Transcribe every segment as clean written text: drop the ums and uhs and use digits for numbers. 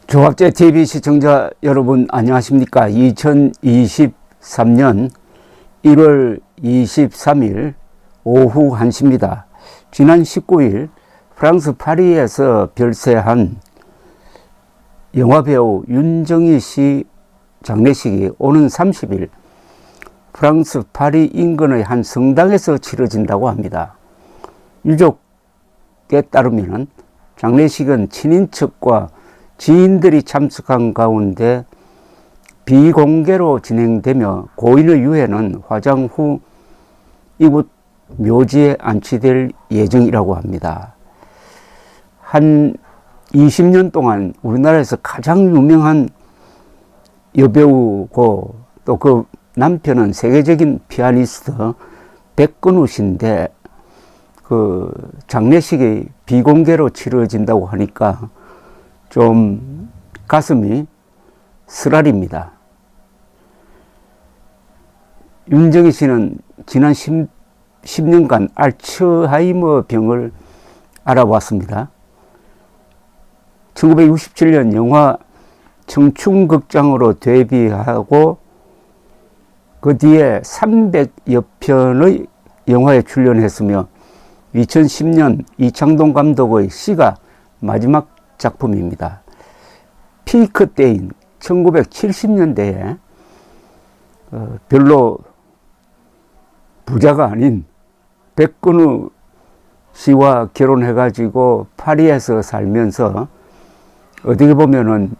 조갑제 TV 시청자 여러분 안녕하십니까. 2023년 1월 23일 오후 1시입니다. 지난 19일 프랑스 파리에서 별세한 영화배우 윤정희 씨 장례식이 오는 30일 프랑스 파리 인근의 한 성당에서 치러진다고 합니다. 유족에 따르면 장례식은 친인척과 지인들이 참석한 가운데 비공개로 진행되며 고인의 유해는 화장 후 이곳 묘지에 안치될 예정이라고 합니다. 한 20년 동안 우리나라에서 가장 유명한 여배우고 또 그 남편은 세계적인 피아니스트 백근우 씨인데 그 장례식이 비공개로 치러진다고 하니까 좀 가슴이 쓰라립니다. 윤정희 씨는 지난 10년간 알츠하이머 병을 알아왔습니다. 1967년 영화 청춘극장으로 데뷔하고 그 뒤에 300여 편의 영화에 출연했으며 2010년 이창동 감독의 시가 마지막 작품입니다. 피크 때인 1970년대에 별로 부자가 아닌 백근우 씨와 결혼해가지고 파리에서 살면서 어떻게 보면은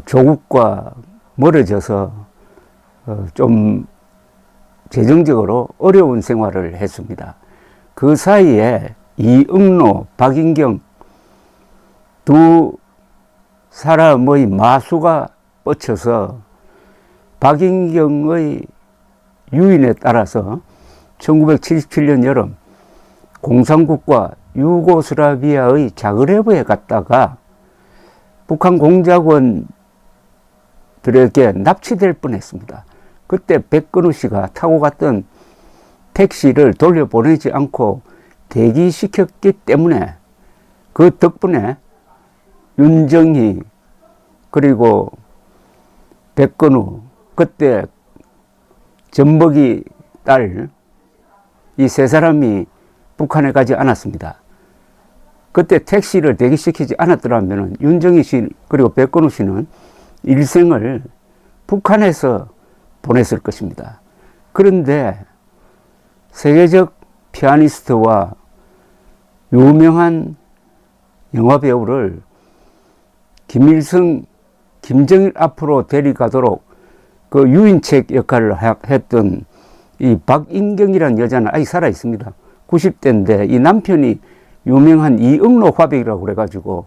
조국과 멀어져서 좀 재정적으로 어려운 생활을 했습니다. 그 사이에 이응로, 박인경 두 사람의 마수가 뻗쳐서 박인경의 유인에 따라서 1977년 여름 공산국가 유고슬라비아의 자그레브에 갔다가 북한 공작원들에게 납치될 뻔했습니다. 그때 백근우 씨가 타고 갔던 택시를 돌려보내지 않고 대기시켰기 때문에 그 덕분에 윤정희 그리고 백근우 그때 전복이 딸 이 세 사람이 북한에 가지 않았습니다. 그때 택시를 대기시키지 않았더라면 윤정희 씨 그리고 백근우 씨는 일생을 북한에서 보냈을 것입니다. 그런데 세계적 피아니스트와 유명한 영화배우를 김일성, 김정일 앞으로 데려가도록 그 유인책 역할을 했던 이 박인경이라는 여자는 아직 살아 있습니다. 90대인데 이 남편이 유명한 이응로 화백이라고 그래가지고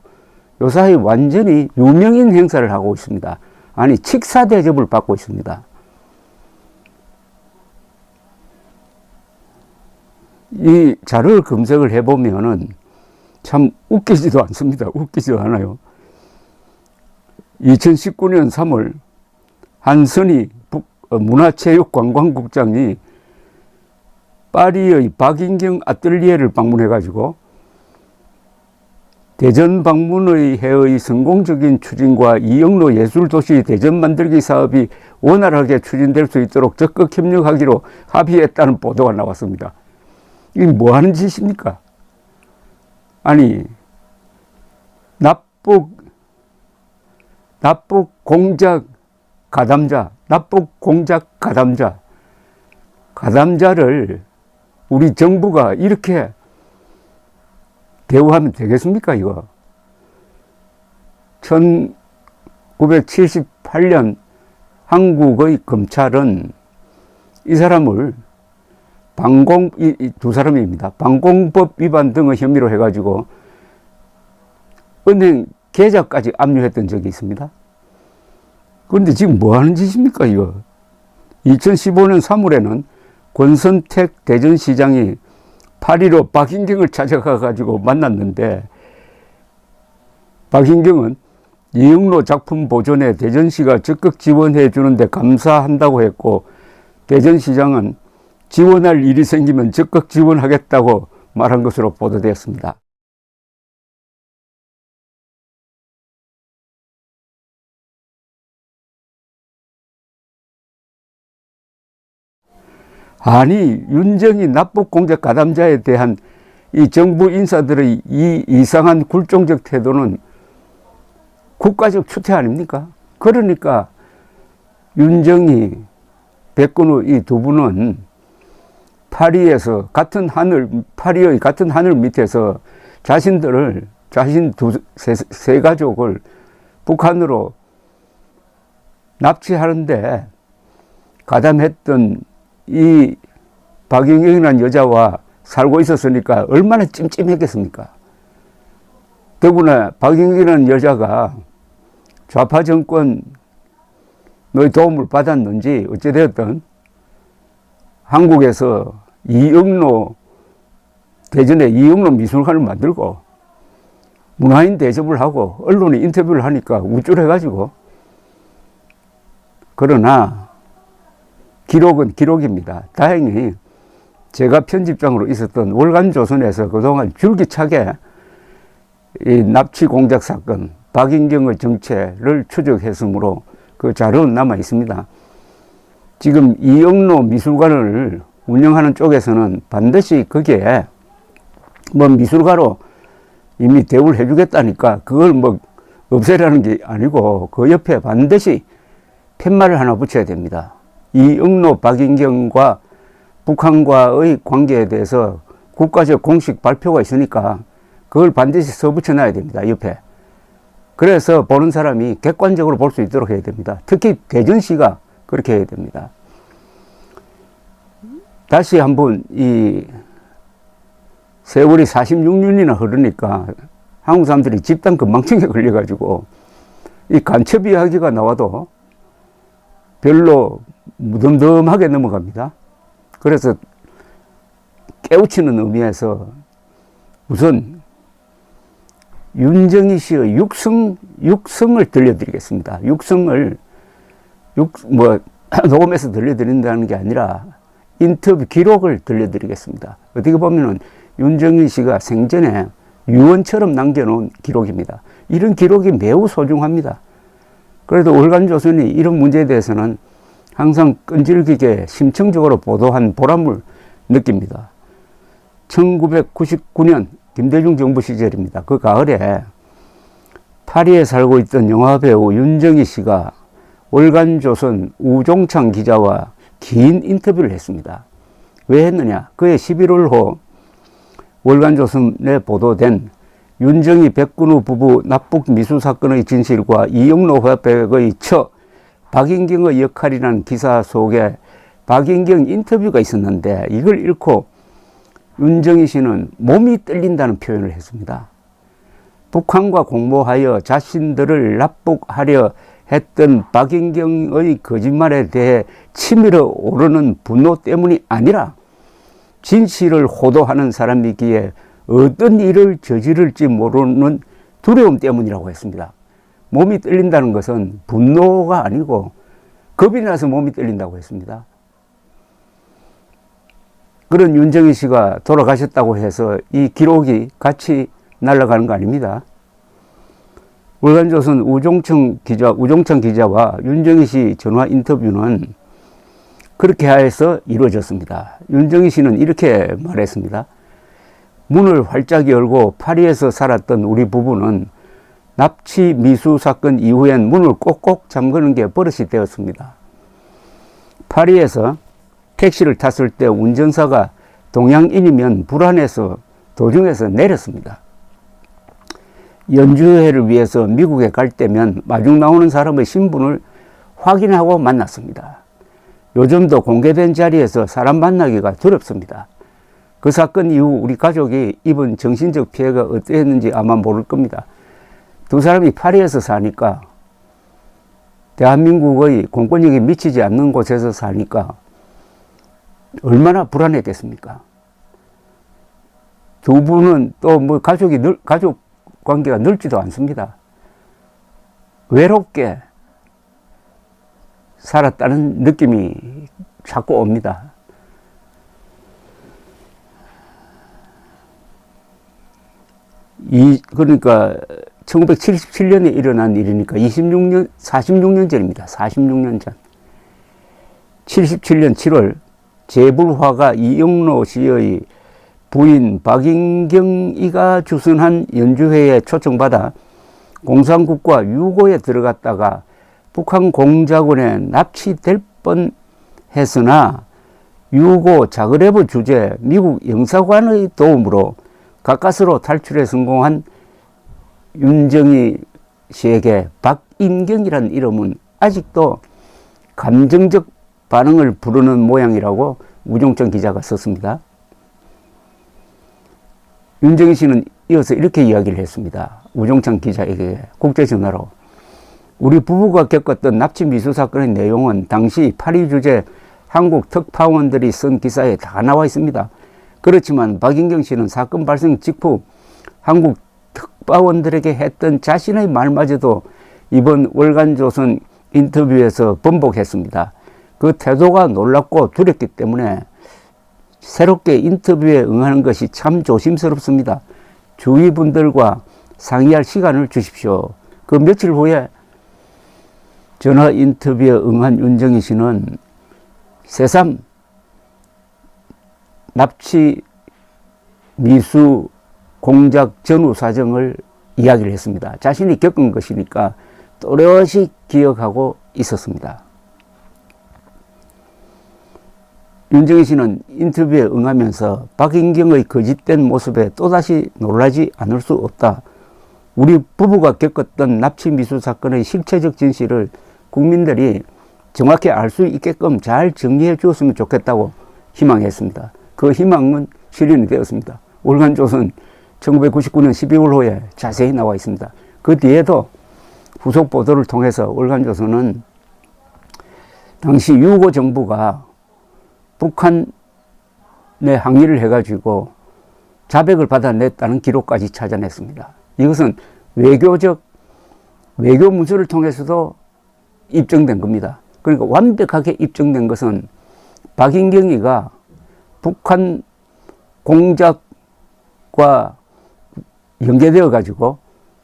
요사이 완전히 유명인 행사를 하고 있습니다. 아니 칙사 대접을 받고 있습니다. 이 자료를 검색을 해보면은 참 웃기지도 않습니다. 웃기지도 않아요. 2019년 3월 한선희 문화체육관광국장이 파리의 박인경 아뜰리에를 방문해가지고 대전 방문의 해의 성공적인 추진과 이응로 예술도시 대전 만들기 사업이 원활하게 추진될 수 있도록 적극 협력하기로 합의했다는 보도가 나왔습니다. 이게 뭐 하는 짓입니까? 아니, 납북 공작 가담자, 납북 공작 가담자를 우리 정부가 이렇게 대우하면 되겠습니까, 이거? 1978년 한국의 검찰은 이 사람을 이 두 사람입니다. 방공법 위반 등의 혐의로 해가지고 은행 계좌까지 압류했던 적이 있습니다. 그런데 지금 뭐 하는 짓입니까, 이거? 2015년 3월에는 권선택 대전시장이 파리로 박인경을 찾아가가지고 만났는데 박인경은 이응로 작품 보존에 대전시가 적극 지원해 주는데 감사한다고 했고 대전시장은 지원할 일이 생기면 적극 지원하겠다고 말한 것으로 보도되었습니다. 아니, 윤정희 납북공작 가담자에 대한 이 정부 인사들의 이 이상한 굴종적 태도는 국가적 추태 아닙니까? 그러니까 윤정희, 백근우 이 두 분은 파리에서 파리의 같은 하늘 밑에서 자신 세 가족을 북한으로 납치하는데 가담했던 이 박인경이라는 여자와 살고 있었으니까 얼마나 찜찜했겠습니까? 더구나 박인경이라는 여자가 좌파 정권 너의 도움을 받았는지 어찌되었든 한국에서 대전에 이영로 미술관을 만들고 문화인 대접을 하고 언론에 인터뷰를 하니까 우쭐해가지고, 그러나 기록은 기록입니다. 다행히 제가 편집장으로 있었던 월간조선에서 그동안 줄기차게 이 납치 공작 사건, 박인경의 정체를 추적했으므로 그 자료는 남아 있습니다. 지금 이영로 미술관을 운영하는 쪽에서는 반드시 거기에 뭐 미술가로 이미 대우를 해주겠다니까 그걸 뭐 없애라는 게 아니고 그 옆에 반드시 팻말을 하나 붙여야 됩니다. 이영로 박인경과 북한과의 관계에 대해서 국가적 공식 발표가 있으니까 그걸 반드시 써붙여 놔야 됩니다. 옆에. 그래서 보는 사람이 객관적으로 볼 수 있도록 해야 됩니다. 특히 대전시가 그렇게 해야 됩니다. 다시 한번 이 세월이 46년이나 흐르니까 한국 사람들이 집단 건망증에 걸려가지고 이 간첩 이야기가 나와도 별로 무덤덤하게 넘어갑니다. 그래서 깨우치는 의미에서 우선 윤정희 씨의 육성을 들려드리겠습니다. 녹음해서 들려드린다는 게 아니라 인터뷰 기록을 들려드리겠습니다. 어떻게 보면은 윤정희 씨가 생전에 유언처럼 남겨놓은 기록입니다. 이런 기록이 매우 소중합니다. 그래도 월간조선이 이런 문제에 대해서는 항상 끈질기게 심층적으로 보도한 보람을 느낍니다. 1999년 김대중 정부 시절입니다. 그 가을에 파리에 살고 있던 영화배우 윤정희 씨가 월간조선 우종창 기자와 긴 인터뷰를 했습니다. 왜 했느냐? 그해 11월호 월간조선에 보도된 윤정희 백근우 부부 납북 미수 사건의 진실과 이영로 화백의 처 박인경의 역할이라는 기사 속에 박인경 인터뷰가 있었는데 이걸 읽고 윤정희 씨는 몸이 떨린다는 표현을 했습니다. 북한과 공모하여 자신들을 납북하려 했던 박인경의 거짓말에 대해 치밀어 오르는 분노 때문이 아니라 진실을 호도하는 사람이기에 어떤 일을 저지를지 모르는 두려움 때문이라고 했습니다. 몸이 떨린다는 것은 분노가 아니고 겁이 나서 몸이 떨린다고 했습니다. 그런 윤정희 씨가 돌아가셨다고 해서 이 기록이 같이 날아가는 거 아닙니다. 월간조선 우종창 기자와 윤정희 씨 전화 인터뷰는 그렇게 해서 이루어졌습니다. 윤정희 씨는 이렇게 말했습니다. 문을 활짝 열고 파리에서 살았던 우리 부부는 납치 미수 사건 이후엔 문을 꼭꼭 잠그는 게 버릇이 되었습니다. 파리에서 택시를 탔을 때 운전사가 동양인이면 불안해서 도중에서 내렸습니다. 연주회를 위해서 미국에 갈 때면 마중 나오는 사람의 신분을 확인하고 만났습니다. 요즘도 공개된 자리에서 사람 만나기가 두렵습니다. 그 사건 이후 우리 가족이 입은 정신적 피해가 어떠했는지 아마 모를 겁니다. 두 사람이 파리에서 사니까 대한민국의 공권력이 미치지 않는 곳에서 사니까 얼마나 불안했겠습니까? 두 분은 또 뭐 가족 관계가 넓지도 않습니다. 외롭게 살았다는 느낌이 자꾸 옵니다. 그러니까 1977년에 일어난 일이니까 46년 전입니다. 46년 전. 77년 7월 재불화가 이영로 씨의 부인 박인경이가 주선한 연주회에 초청받아 공산국과 유고에 들어갔다가 북한 공작원에 납치될 뻔했으나 유고 자그레브 주재 미국 영사관의 도움으로 가까스로 탈출에 성공한 윤정희 씨에게 박인경이라는 이름은 아직도 감정적 반응을 부르는 모양이라고 우종천 기자가 썼습니다. 윤정희 씨는 이어서 이렇게 이야기를 했습니다. 우종천 기자에게 국제전화로 우리 부부가 겪었던 납치 미수 사건의 내용은 당시 파리 주재 한국 특파원들이 쓴 기사에 다 나와 있습니다. 그렇지만 박인경 씨는 사건 발생 직후 한국 특파원들에게 했던 자신의 말마저도 이번 월간조선 인터뷰에서 번복했습니다. 그 태도가 놀랍고 두렵기 때문에 새롭게 인터뷰에 응하는 것이 참 조심스럽습니다. 주위 분들과 상의할 시간을 주십시오. 그 며칠 후에 전화 인터뷰에 응한 윤정희 씨는 새삼 납치 미수 공작 전후 사정을 이야기를 했습니다. 자신이 겪은 것이니까 또렷이 기억하고 있었습니다. 윤정희 씨는 인터뷰에 응하면서 박인경의 거짓된 모습에 또다시 놀라지 않을 수 없다. 우리 부부가 겪었던 납치 미수 사건의 실체적 진실을 국민들이 정확히 알 수 있게끔 잘 정리해 주었으면 좋겠다고 희망했습니다. 그 희망은 실현이 되었습니다. 월간조선 1999년 12월호에 자세히 나와 있습니다. 그 뒤에도 후속 보도를 통해서 월간조선은 당시 유고 정부가 북한에 항의를 해가지고 자백을 받아냈다는 기록까지 찾아냈습니다. 이것은 외교 문서를 통해서도 입증된 겁니다. 그러니까 완벽하게 입증된 것은 박인경이가 북한 공작과 연계되어 가지고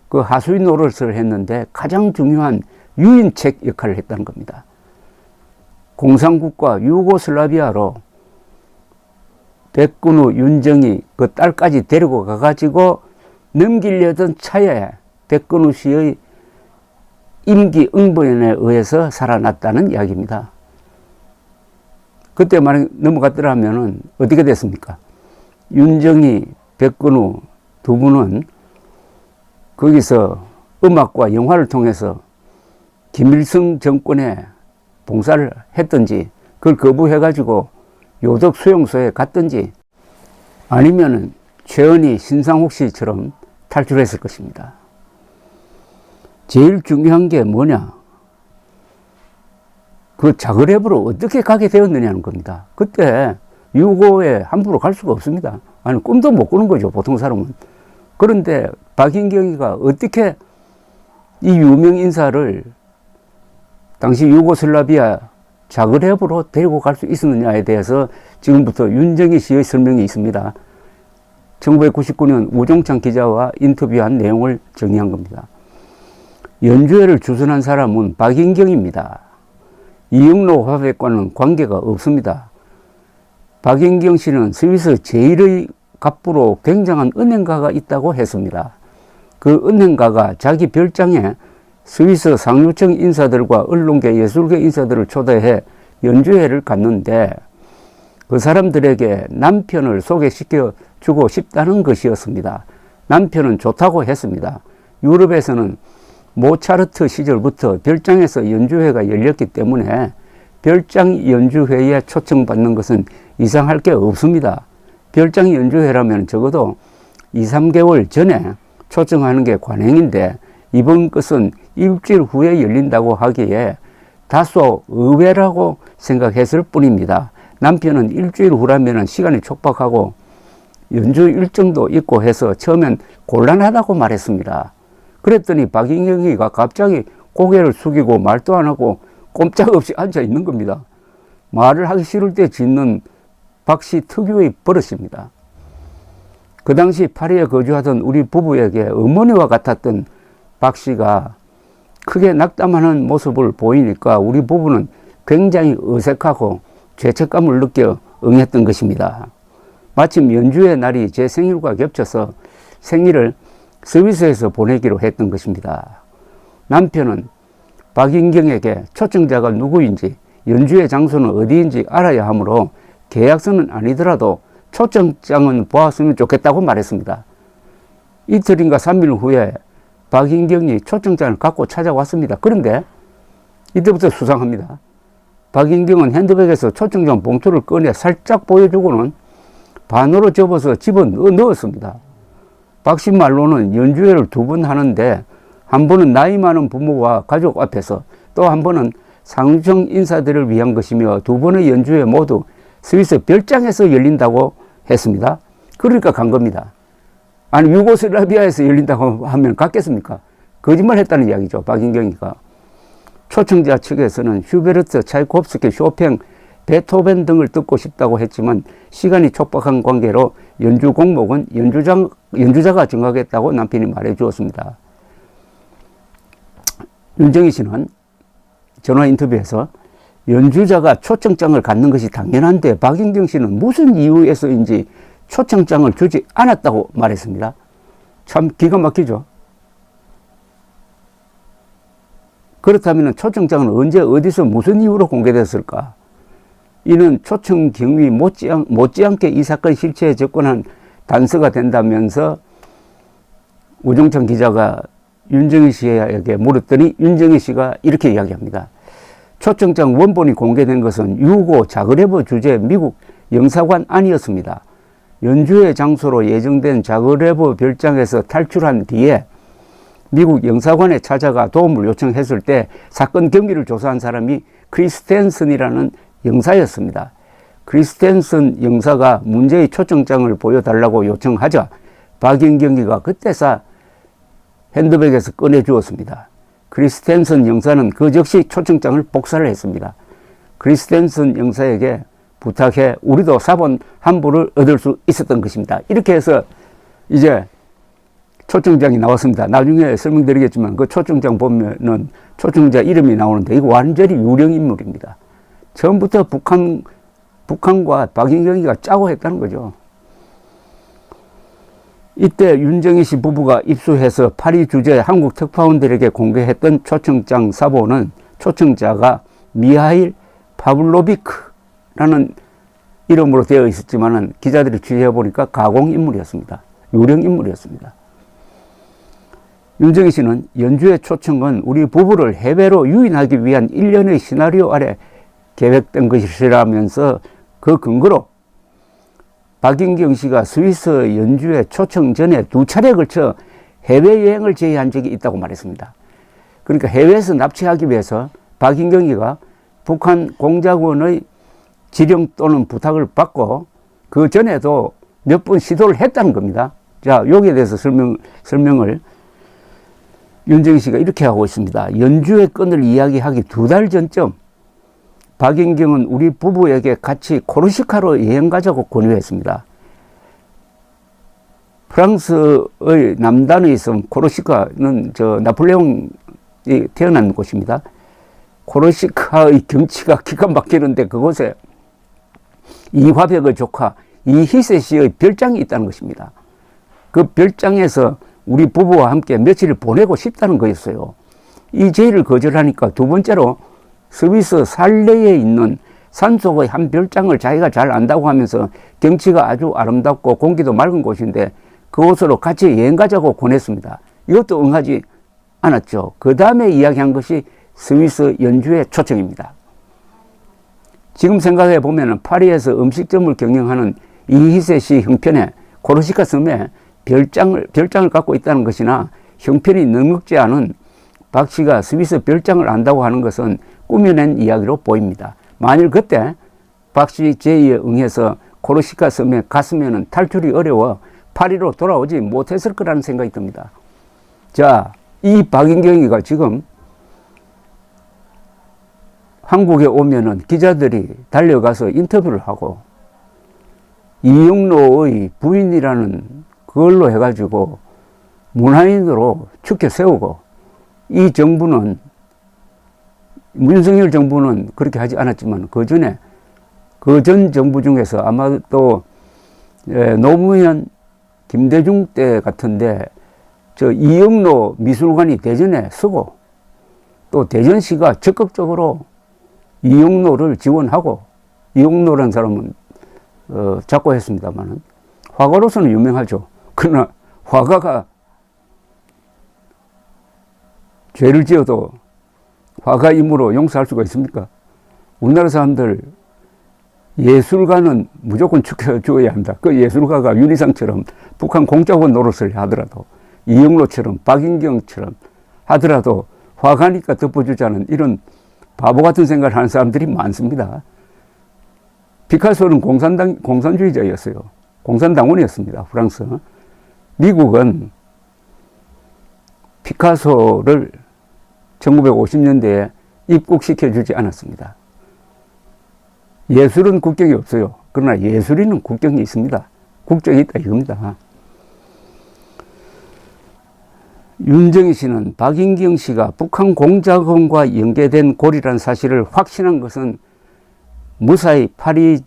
그 하수인 노릇을 했는데 가장 중요한 유인책 역할을 했다는 겁니다. 공산국과 유고슬라비아로 백근우, 윤정희 그 딸까지 데리고 가가지고 넘기려던 차에 백근우 씨의 임기 응보에 의해서 살아났다는 이야기입니다. 그때 만약 넘어갔더라면 어떻게 됐습니까? 윤정희, 백근우 두 분은 거기서 음악과 영화를 통해서 김일성 정권에 봉사를 했든지 그걸 거부해가지고 요덕 수용소에 갔든지 아니면은 최은희, 신상욱 씨처럼 탈출했을 것입니다. 제일 중요한 게 뭐냐? 그 자그레브로 어떻게 가게 되었느냐는 겁니다. 그때 유고에 함부로 갈 수가 없습니다. 아니, 꿈도 못 꾸는 거죠, 보통 사람은. 그런데 박인경이가 어떻게 이 유명 인사를 당시 유고슬라비아 자그레브로 데리고 갈 수 있었느냐에 대해서 지금부터 윤정희 씨의 설명이 있습니다. 1999년 우종찬 기자와 인터뷰한 내용을 정리한 겁니다. 연주회를 주선한 사람은 박인경입니다. 이영로 화백과는 관계가 없습니다. 박인경 씨는 스위스 제1의 갑부로 굉장한 은행가가 있다고 했습니다. 그 은행가가 자기 별장에 스위스 상류층 인사들과 언론계, 예술계 인사들을 초대해 연주회를 갔는데 그 사람들에게 남편을 소개시켜 주고 싶다는 것이었습니다. 남편은 좋다고 했습니다. 유럽에서는 모차르트 시절부터 별장에서 연주회가 열렸기 때문에 별장 연주회에 초청받는 것은 이상할 게 없습니다. 별장 연주회라면 적어도 2, 3개월 전에 초청하는 게 관행인데 이번 것은 일주일 후에 열린다고 하기에 다소 의외라고 생각했을 뿐입니다. 남편은 일주일 후라면 시간이 촉박하고 연주 일정도 있고 해서 처음엔 곤란하다고 말했습니다. 그랬더니 박인경이가 갑자기 고개를 숙이고 말도 안 하고 꼼짝없이 앉아 있는 겁니다. 말을 하기 싫을 때 짓는 박 씨 특유의 버릇입니다. 그 당시 파리에 거주하던 우리 부부에게 어머니와 같았던 박 씨가 크게 낙담하는 모습을 보이니까 우리 부부는 굉장히 어색하고 죄책감을 느껴 응했던 것입니다. 마침 연주의 날이 제 생일과 겹쳐서 생일을 스위스에서 보내기로 했던 것입니다. 남편은 박인경에게 초청자가 누구인지 연주의 장소는 어디인지 알아야 하므로 계약서는 아니더라도 초청장은 보았으면 좋겠다고 말했습니다. 이틀인가 3일 후에 박인경이 초청장을 갖고 찾아왔습니다. 그런데 이때부터 수상합니다. 박인경은 핸드백에서 초청장 봉투를 꺼내 살짝 보여주고는 반으로 접어서 집어넣었습니다. 박씨 말로는 연주회를 2번 하는데 한 번은 나이 많은 부모와 가족 앞에서 또 한 번은 상청 인사들을 위한 것이며 2번의 연주회 모두 스위스 별장에서 열린다고 했습니다. 그러니까 간 겁니다. 아니 유고슬라비아에서 열린다고 하면 갔겠습니까? 거짓말 했다는 이야기죠. 박인경이가. 초청자 측에서는 슈베르트, 차이코프스키, 쇼팽, 베토벤 등을 듣고 싶다고 했지만 시간이 촉박한 관계로 연주 공목은 연주자가 정하겠다고 남편이 말해 주었습니다. 윤정희 씨는 전화 인터뷰에서 연주자가 초청장을 갖는 것이 당연한데 박인경 씨는 무슨 이유에서인지 초청장을 주지 않았다고 말했습니다. 참 기가 막히죠. 그렇다면 초청장은 언제 어디서 무슨 이유로 공개됐을까? 이는 초청 경위 못지않게 이 사건 실체에 접근한 단서가 된다면서 우종찬 기자가 윤정희 씨에게 물었더니 윤정희 씨가 이렇게 이야기합니다. 초청장 원본이 공개된 것은 유고 자그레브 주재 미국 영사관 안이었습니다. 연주회 장소로 예정된 자그레브 별장에서 탈출한 뒤에 미국 영사관에 찾아가 도움을 요청했을 때 사건 경위를 조사한 사람이 크리스텐슨이라는 영사였습니다. 크리스텐슨 영사가 문제의 초청장을 보여달라고 요청하자 박인경이가 그때서 핸드백에서 꺼내주었습니다. 크리스텐슨 영사는 그 즉시 초청장을 복사를 했습니다. 크리스텐슨 영사에게 부탁해 우리도 사본 한 부를 얻을 수 있었던 것입니다. 이렇게 해서 이제 초청장이 나왔습니다. 나중에 설명드리겠지만 그 초청장 보면은 초청자 이름이 나오는데 이거 완전히 유령인물입니다. 처음부터 북한과 박인경이가 짜고 했다는 거죠. 이때 윤정희 씨 부부가 입수해서 파리 주재 한국 특파원들에게 공개했던 초청장 사본은 초청자가 미하일 파블로비크라는 이름으로 되어 있었지만은 기자들이 취재해 보니까 가공인물이었습니다. 유령인물이었습니다. 윤정희 씨는 연주회 초청은 우리 부부를 해외로 유인하기 위한 일련의 시나리오 아래 계획된 것이라면서 그 근거로 박인경 씨가 스위스 연주회 초청 전에 2차례에 걸쳐 해외여행을 제의한 적이 있다고 말했습니다. 그러니까 해외에서 납치하기 위해서 박인경이가 북한 공작원의 지령 또는 부탁을 받고 그 전에도 몇 번 시도를 했다는 겁니다. 자, 여기에 대해서 설명을 윤정희 씨가 이렇게 하고 있습니다. 연주회 건을 이야기하기 2달 전쯤 박인경은 우리 부부에게 같이 코르시카로 여행 가자고 권유했습니다. 프랑스의 남단에 있는 코르시카는 나폴레옹이 태어난 곳입니다. 코르시카의 경치가 기가 막히는데 그곳에 이화백의 조카 이희세 씨의 별장이 있다는 것입니다. 그 별장에서 우리 부부와 함께 며칠을 보내고 싶다는 거였어요. 이 제의를 거절하니까 2번째로 스위스 살레에 있는 산속의 한 별장을 자기가 잘 안다고 하면서 경치가 아주 아름답고 공기도 맑은 곳인데 그곳으로 같이 여행 가자고 권했습니다. 이것도 응하지 않았죠. 그 다음에 이야기한 것이 스위스 연주회 초청입니다. 지금 생각해 보면 파리에서 음식점을 경영하는 이희세 씨 형편에 코르시카 섬에 별장을 갖고 있다는 것이나 형편이 넉넉지 않은 박 씨가 스위스 별장을 안다고 하는 것은 꾸며낸 이야기로 보입니다. 만일 그때 박 씨 제의에 응해서 코르시카 섬에 갔으면 탈출이 어려워 파리로 돌아오지 못했을 거라는 생각이 듭니다. 자, 이 박인경이가 지금 한국에 오면은 기자들이 달려가서 인터뷰를 하고 이영로의 부인이라는 그걸로 해가지고 문화인으로 축켜 세우고 이 정부는 윤석열 정부는 그렇게 하지 않았지만 그 전에 그 전 정부 중에서 아마도 노무현 김대중 때 같은데 저 이영로 미술관이 대전에 서고 또 대전시가 적극적으로 이영로를 지원하고, 이영로라는 사람은 작고 했습니다만은 화가로서는 유명하죠. 그러나 화가가 죄를 지어도 화가 임으로 용서할 수가 있습니까? 우리나라 사람들 예술가는 무조건 지켜줘야 한다. 그 예술가가 윤희상처럼 북한 공작원 노릇을 하더라도, 이영로처럼 박인경처럼 하더라도 화가니까 덮어주자는 이런 바보 같은 생각을 하는 사람들이 많습니다. 피카소는 공산주의자였어요. 공산당원이었습니다. 프랑스. 미국은 피카소를 1950년대에 입국시켜주지 않았습니다. 예술은 국경이 없어요. 그러나 예술인은 국경이 있습니다. 국적이 있다 이겁니다. 윤정희 씨는 박인경 씨가 북한 공작원과 연계된 고리라는 사실을 확신한 것은 무사히 파리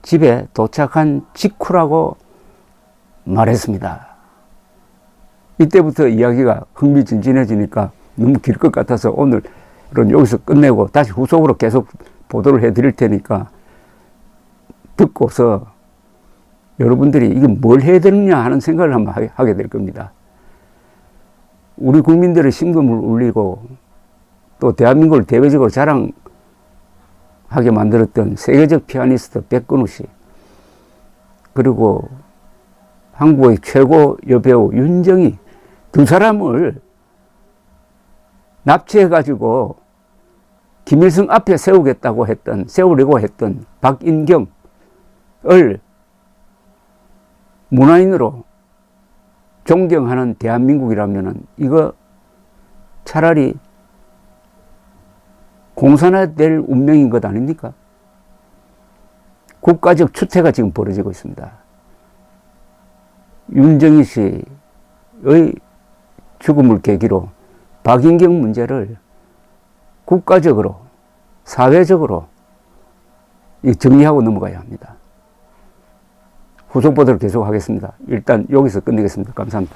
집에 도착한 직후라고 말했습니다. 이때부터 이야기가 흥미진진해지니까 너무 길 것 같아서 오늘은 여기서 끝내고 다시 후속으로 계속 보도를 해드릴 테니까 듣고서 여러분들이 이게 뭘 해야 되느냐 하는 생각을 한번 하게 될 겁니다. 우리 국민들의 심금을 울리고 또 대한민국을 대외적으로 자랑하게 만들었던 세계적 피아니스트 백근우 씨, 그리고 한국의 최고 여배우 윤정희, 두 사람을 납치해가지고 김일성 앞에 세우려고 했던 박인경을 문화인으로 존경하는 대한민국이라면은 이거 차라리 공산화될 운명인 것 아닙니까? 국가적 추태가 지금 벌어지고 있습니다. 윤정희 씨의 죽음을 계기로 박인경 문제를 국가적으로, 사회적으로 정리하고 넘어가야 합니다. 후속 보도를 계속하겠습니다. 일단 여기서 끝내겠습니다. 감사합니다.